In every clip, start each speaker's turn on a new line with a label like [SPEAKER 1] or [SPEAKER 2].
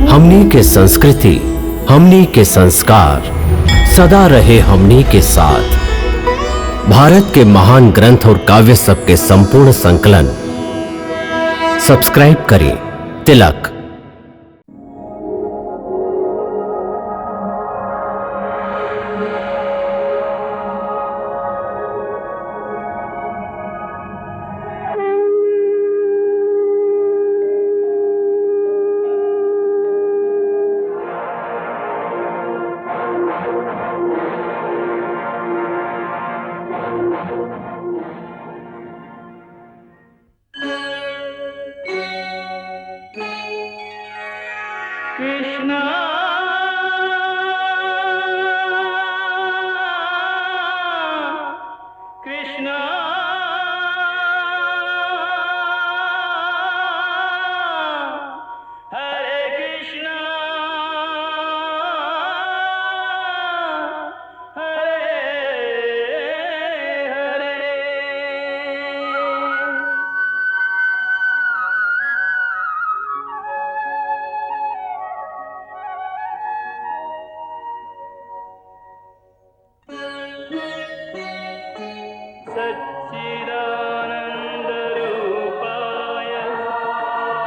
[SPEAKER 1] हमनी के संस्कृति, हमनी के संस्कार सदा रहे हमनी के साथ। भारत के महान ग्रंथ और काव्य सब के संपूर्ण संकलन सब्सक्राइब करें तिलक।
[SPEAKER 2] कृष्णा कृष्णा हरे कृष्णा हरे हरे। सच्चिदानन्दरूपाय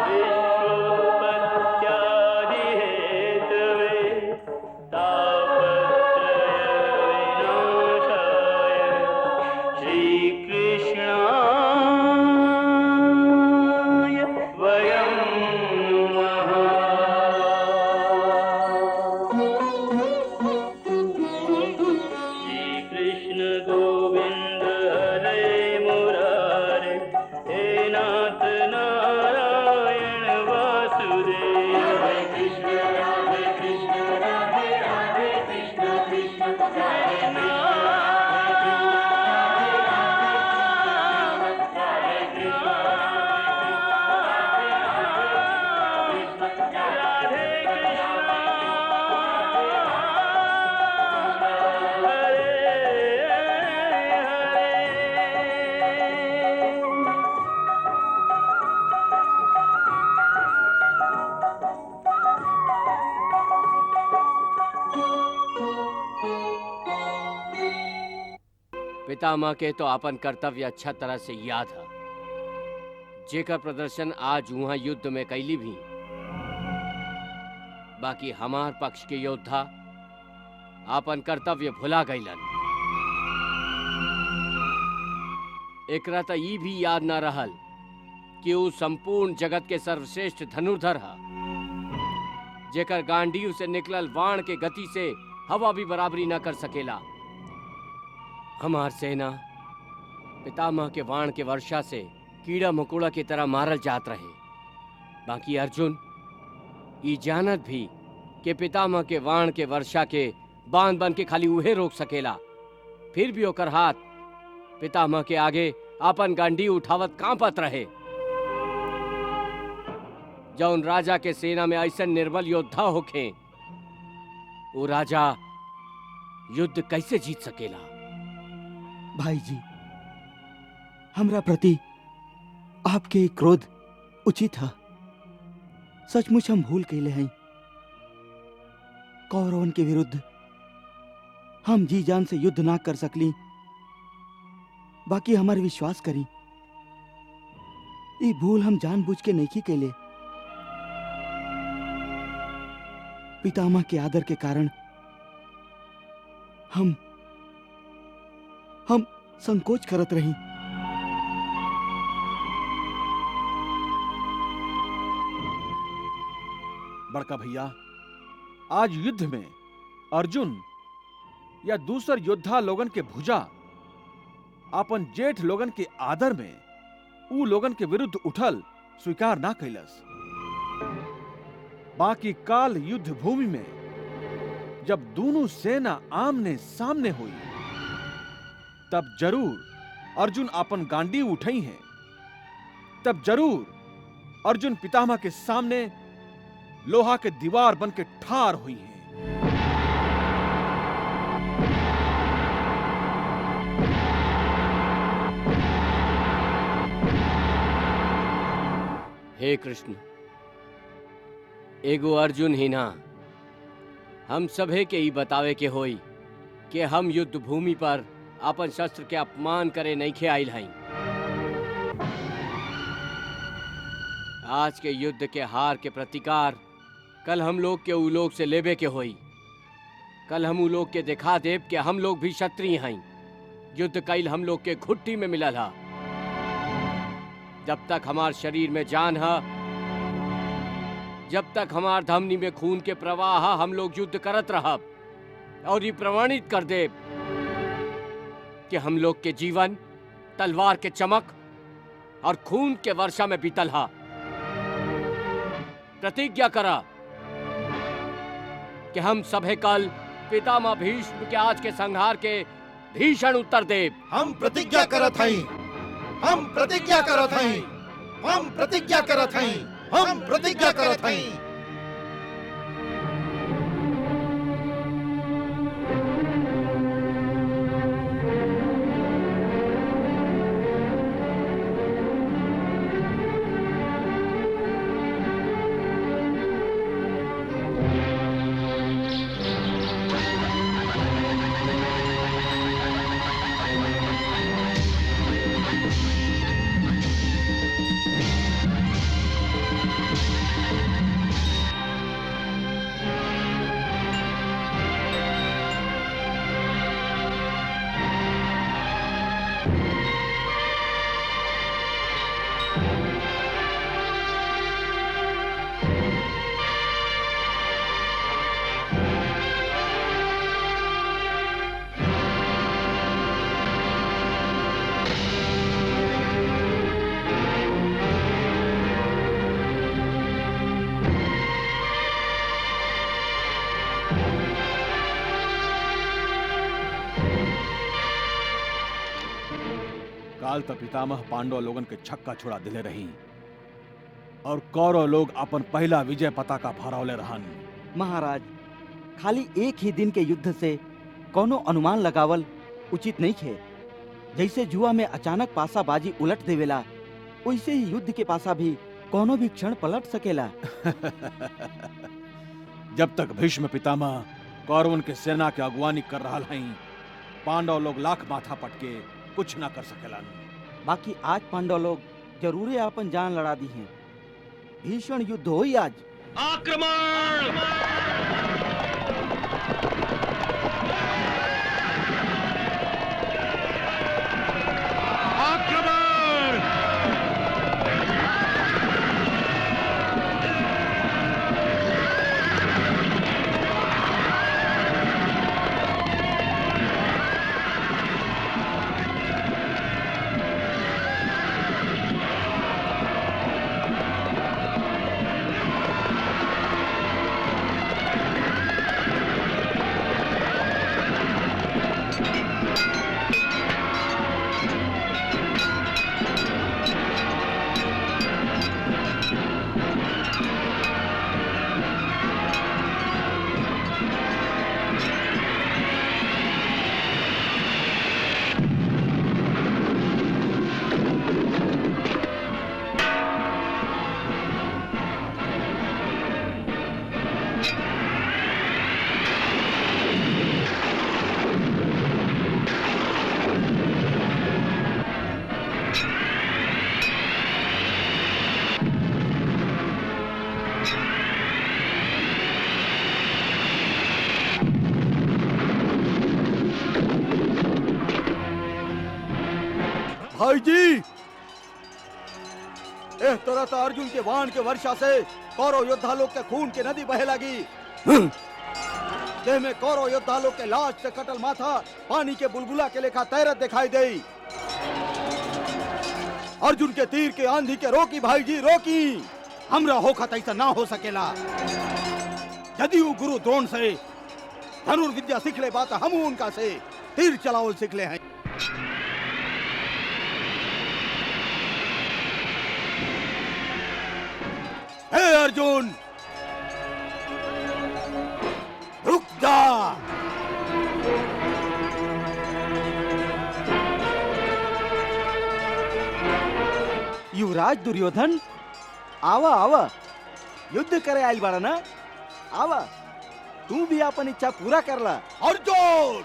[SPEAKER 2] विश्वोत्पत्त्यादिहेतवे तापत्रयविनाशाय श्रीकृष्णाय वयं नमः। श्रीकृष्ण गोविंद हरे मुरारे, हे नाथ नारायण वासुदेव। हरे कृष्ण राधे कृष्ण कृष्ण हरे
[SPEAKER 3] पितामह के तो अपन कर्तव्य अच्छा तरह से याद है, जेकर प्रदर्शन आज वहां युद्ध में कैली भी। बाकी हमार पक्ष के योद्धा अपन कर्तव्य भुला गईलन। एकरा त ई भी याद न रहल कि वो संपूर्ण जगत के सर्वश्रेष्ठ धनुर्धर है, जेकर गांडीव से निकलल वाण के गति से हवा भी बराबरी न कर सकेला। हमार सेना पितामह के वाण के वर्षा से कीड़ा मकोड़ा की तरह मारल जात रहे। बाकी अर्जुन ई जानत भी कि पितामह के वाण के वर्षा के बांध बन के खाली उहे रोक सकेला, फिर भी ओकर हाथ पितामह के आगे अपन गांडी उठावत कांपत रहे। जौन राजा के सेना में ऐसा निर्बल योद्धा होखे, वो राजा युद्ध कैसे जीत सकेला?
[SPEAKER 4] भाई जी, हमरा प्रति आपके क्रोध उचित है। सचमुच हम भूल कैले हैं। कौरवन के विरुद्ध हम जी जान से युद्ध ना कर सकली। बाकी हमारे विश्वास करी, ये भूल हम जानबूझ के नहीं कैले। पितामह के आदर के कारण हम संकोच करत रही।
[SPEAKER 5] बड़का भैया, आज युद्ध में अर्जुन या दूसर योद्धा लोगन के भुजा अपन जेठ लोगन के आदर में ऊ लोगन के विरुद्ध उठल स्वीकार ना कैलस। बाकी काल युद्ध भूमि में जब दोनों सेना आमने सामने हुई, तब जरूर अर्जुन अपन गांडी उठाई है। तब जरूर अर्जुन पितामह के सामने लोहा के दीवार बन के ठार हुई है।
[SPEAKER 3] हे कृष्ण, एगो अर्जुन ही ना, हम सभे के ही बतावे के होई कि हम युद्ध भूमि पर अपन शस्त्र के अपमान करे नहीं खे आइल हई। आज के युद्ध के हार के प्रतिकार कल हम लोग के उ लोग से लेबे के होई। कल हम उ लोग के दिखा देब कि हम लोग भी क्षत्रिय हई। युद्ध कईल हम लोग के घुट्टी में मिलल हा। जब तक हमार शरीर में जान है, जब तक हमार धमनी में खून के प्रवाह है, हम लोग युद्ध करत रहब और ये प्रमाणित कर दे कि हम लोग के जीवन तलवार के चमक और खून के वर्षा में बीतल हा। प्रतिज्ञा करा कि हम सभे कल पितामह भीष्म के आज के संहार के भीषण उत्तर देव।
[SPEAKER 6] हम प्रतिज्ञा करत हई, हम प्रतिज्ञा करत हई, हम प्रतिज्ञा करत हई, हम प्रतिज्ञा करत हई।
[SPEAKER 5] काल त पितामह पांडव लोगन के छक्का छुड़ा दिले रही और कौरव लोग अपन पहला विजय पताका फहरावले रहन।
[SPEAKER 4] महाराज, खाली एक ही दिन के युद्ध से कोनो अनुमान लगावल उचित नहीं है। जैसे जुआ में अचानक पासा बाजी उलट देवेला, वैसे ही युद्ध के पासा भी कोनो भी क्षण पलट सकेला।
[SPEAKER 5] जब तक भीष्म पितामह कौरवन के सेना के अगुवानी कर रहा हई, पांडव लोग लाख माथा पटके कुछ ना कर सकेलन।
[SPEAKER 4] बाकी आज पांडव लोग जरूर अपन जान लड़ा दी हैं। भीषण युद्ध होई आज। भाई जी, एह तरह तो अर्जुन के वाण के वर्षा से कौरव योद्धा लोग के खून के नदी बहे लगी। देह में कौरव योद्धा लोग के लाश से कटल माथा पानी के बुलबुला के लेखा तैरत दिखाई दे। अर्जुन के तीर के आंधी के रोकी भाई जी, रोकी। हमरा होखत ऐसा ना हो सकेला। यदि वो गुरु द्रोण से धनुर्विद्या सीख ले बात, हम उनका से तीर चलावल सीख ले हैं। हे अर्जुन, रुक जा। युवराज दुर्योधन, आवा आवा। युद्ध करे आइल बाड़ा ना, आवा तू भी अपन इच्छा पूरा करला।
[SPEAKER 6] अर्जुन!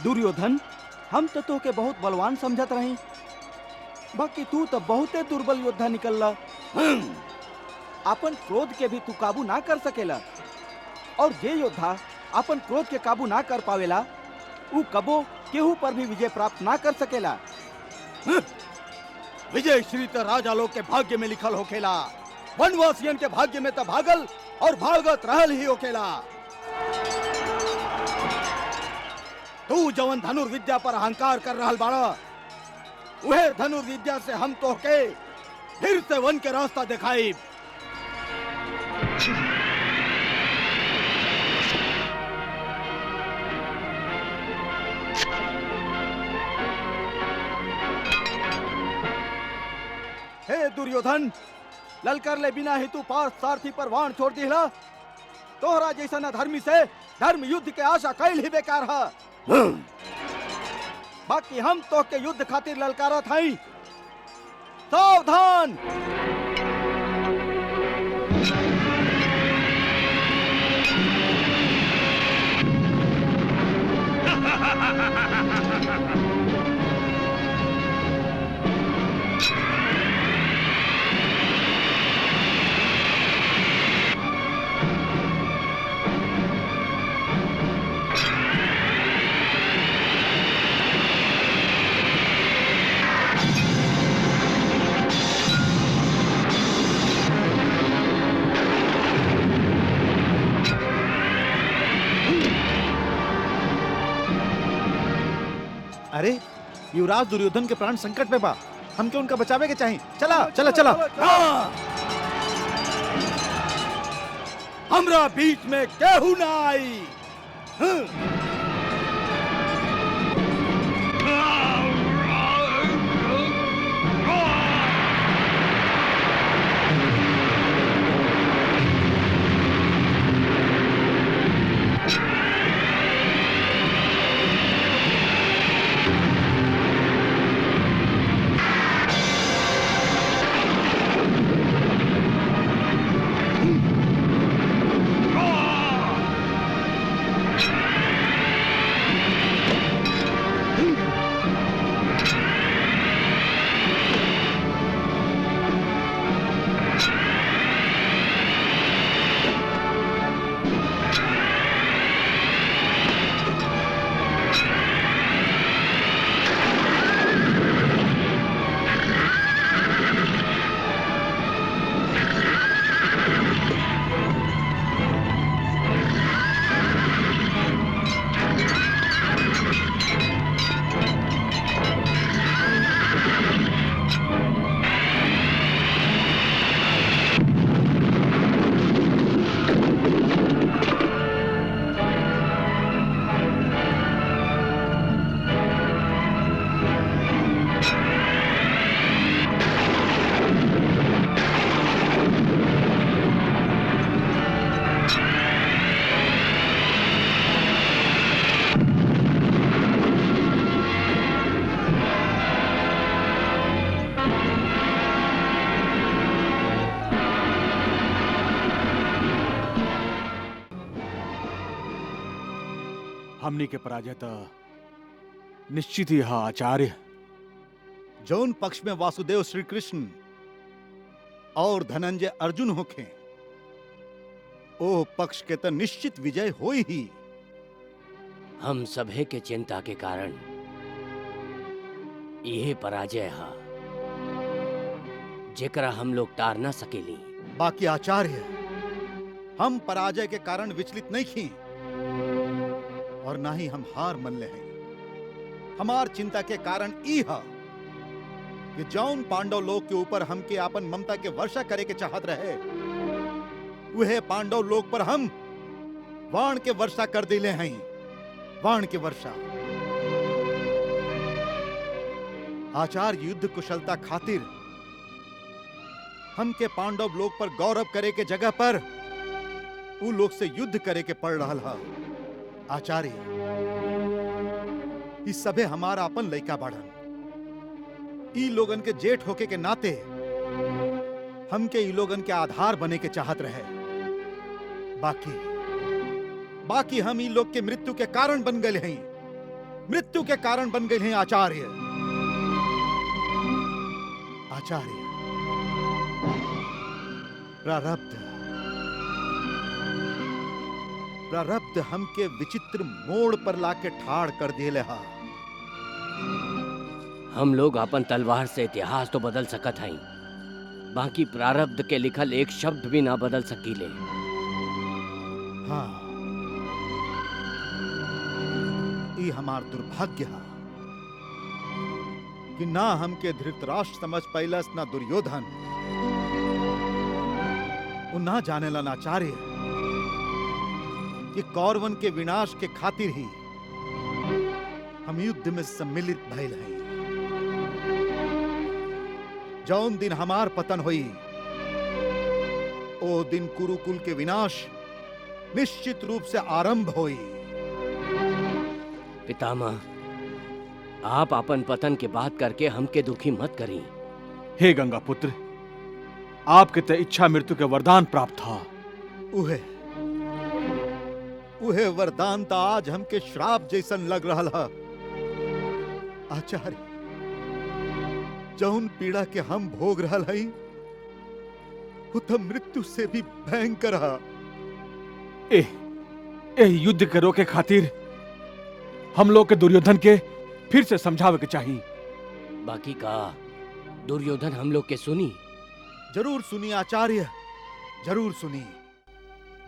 [SPEAKER 4] दुर्योधन, हम तो तोके बहुत बलवान समझत रही, बाकी तू तो बहुते दुर्बल योद्धा निकलला। अपन क्रोध के भी तू काबू ना कर सकेला, और जे योद्धा अपन क्रोध के काबू ना कर पावेला ऊ कबो केहू पर भी विजय प्राप्त ना कर सकेला।
[SPEAKER 6] विजय श्री तो राजा लोग के भाग्य में लिखल होखेला, वनवासियन के भाग्य में तो भागल और भागत रहल ही होखेला। तू जवन धनुर्विद्या पर अहंकार कर रहल बाड़ा, वह धनुर्विद्या से हम तोहके फिर से वन के रास्ता दिखाई।
[SPEAKER 4] हे दुर्योधन, ललकर ले बिना ही तू पार्थ सारथी पर वाण छोड़ दिला। तोहरा जैसा न धर्मी से धर्म युद्ध के आशा कैल ही बेकार है। बाकी हम तो के युद्ध खातिर ललकारत हई। सावधान!
[SPEAKER 6] अरे युवराज दुर्योधन के प्राण संकट में बा, हमके उनका बचावे के चाहिए। चला चला चला।
[SPEAKER 4] हमरा बीच में केहू ना आई।
[SPEAKER 5] हमनी के पराजय तो निश्चित ही है आचार्य।
[SPEAKER 6] जौन पक्ष में वासुदेव श्री कृष्ण और धनंजय अर्जुन होखे, ओ पक्ष के तो निश्चित विजय होई ही।
[SPEAKER 3] हम सभे के चिंता के कारण यह पराजय है जेकरा हम लोग टार ना सकेली।
[SPEAKER 6] बाकी आचार्य, हम पराजय के कारण विचलित नहीं थी और ना ही हम हार मनले हैं। हमार चिंता के कारण ई है कि जौन पांडव लोग के ऊपर हमके आपन ममता के वर्षा करे के चाहत रहे, वह पांडव लोग पर हम वाण के वर्षा कर दिले हैं। वाण के वर्षा। आचार्य, युद्ध कुशलता खातिर हमके पांडव लोग पर गौरव करे के जगह पर उ लोग से युद्ध करे के पड़ रहा है। आचार्य, इस सबे हमारा अपन लइका बाड़न। ई लोगन के जेठ होके के नाते हमके ई लोगन के आधार बने के चाहत रहे। बाकी हम ई लोग के मृत्यु के कारण बन गए हैं, मृत्यु के कारण बन गए हैं आचार्य। प्रारब्ध हमके विचित्र मोड़ पर लाके ठाड़ कर दिए हा।
[SPEAKER 3] हम लोग अपन तलवार से इतिहास तो बदल सकत हई, बाकी प्रारब्ध के लिखल एक शब्द भी ना बदल सकीले।
[SPEAKER 6] हाँ, ई हमार दुर्भाग्य हा कि ना हमके धृतराष्ट्र समझ पैलस, ना दुर्योधन, ना जानेला आचार्य कि कौरवन के विनाश के खातिर ही हम युद्ध में सम्मिलित भइल हैं। जौन दिन हमार पतन हुई, ओ दिन कुरुकुल के विनाश निश्चित रूप से आरंभ हुई।
[SPEAKER 3] पितामह, आप अपन पतन के बात करके हमके दुखी मत करी।
[SPEAKER 5] हे गंगा पुत्र, आपके ते इच्छा मृत्यु के वरदान प्राप्त था।
[SPEAKER 6] उहे वरदान ता आज हमके श्राप जैसन लग रहा है। आचार्य, जौन पीड़ा के हम भोग रहा हई, वो तो मृत्यु से भी भयंकर है।
[SPEAKER 5] ए युद्ध के रोके खातिर हम लोग के दुर्योधन के फिर से समझावे के चाहिए।
[SPEAKER 3] बाकी का दुर्योधन हम लोग के सुनी?
[SPEAKER 6] जरूर सुनी आचार्य, जरूर सुनी।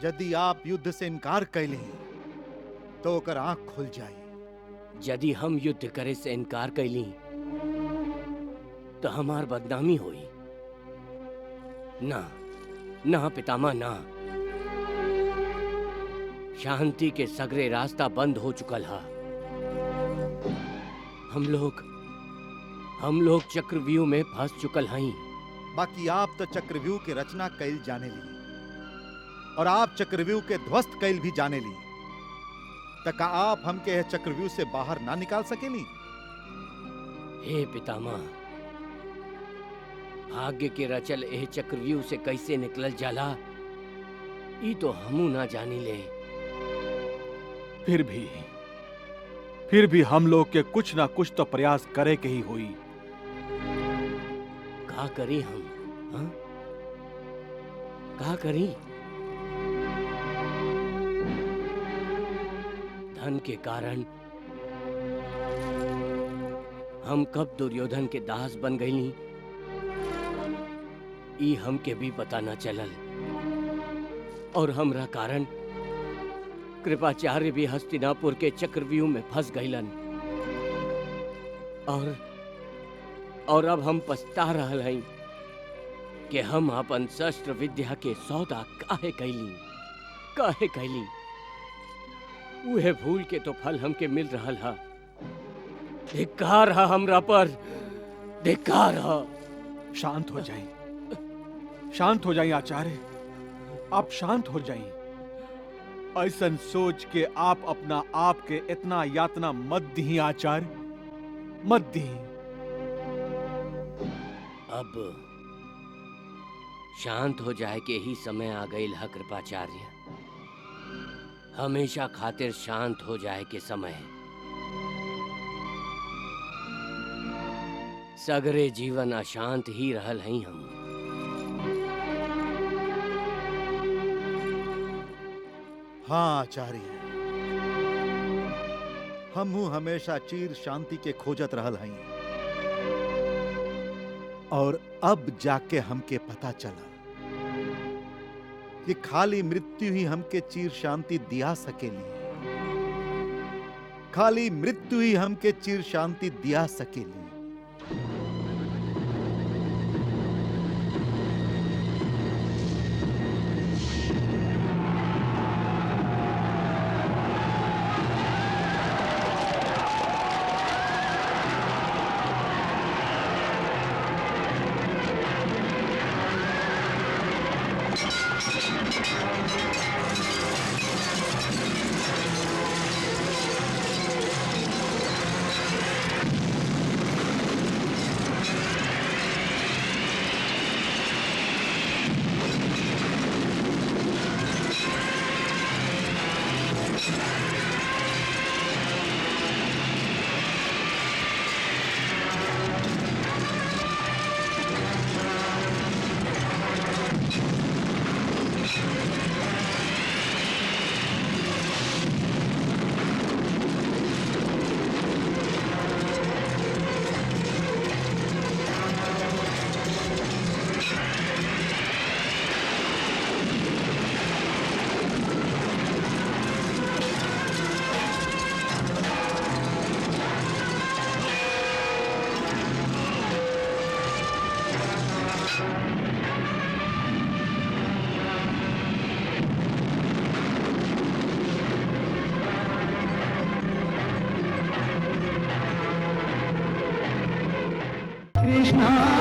[SPEAKER 6] यदि आप युद्ध से इनकार कैली तो ओकर आंख खुल जाए।
[SPEAKER 3] यदि हम युद्ध करे से इनकार कैली तो हमार बदनामी होई। ना ना पितामह, ना। शांति के सगरे रास्ता बंद हो चुकल है। हम लोग चक्रव्यूह में फंस चुकल हई।
[SPEAKER 6] बाकी आप तो चक्रव्यूह के रचना कैल जाने ली, और आप चक्रव्यूह के ध्वस्त कैल भी जाने ली। तका आप हमके चक्रव्यूह से बाहर ना निकाल सकेली?
[SPEAKER 3] हे पितामह, भाग्य के रचल एह चक्रव्यूह से कैसे निकलल जाला, ई तो हमू ना जानी ले।
[SPEAKER 5] फिर भी हम लोग के कुछ ना कुछ तो प्रयास करे के ही हुई।
[SPEAKER 3] का करी हम? हाँ? का करी? धन के कारण हम कब दुर्योधन के दास बन गईली, ई हमके भी पता न चलल। और हमरा कारण कृपाचार्य भी हस्तिनापुर के चक्रव्यूह में फंस गईलन। और अब हम पछता रहल हई कि हम अपन शस्त्र विद्या के सौदा काहे कैली। उहे भूल के तो फल हमके मिल रहल हा। धिक्कार हा हमरा पर, धिक्कार हा।
[SPEAKER 5] शांत हो जाइए आचार्य, आप शांत हो जाइए। ऐसन सोच के आप अपना आप के इतना यातना मत दी आचार्य, मत दी।
[SPEAKER 3] अब शांत हो जाए के ही समय आ गई है कृपाचार्य। हमेशा खातिर शांत हो जाए के समय। सगरे जीवन अशांत ही रहल हई हम।
[SPEAKER 6] हाँ आचार्य, हमहू हमेशा चीर शांति के खोजत रहल हई, और अब जाके हमके पता चला कि खाली मृत्यु ही हमके चीर शांति दिया सकेली। खाली मृत्यु ही हमके चीर शांति दिया सकेली।
[SPEAKER 7] ना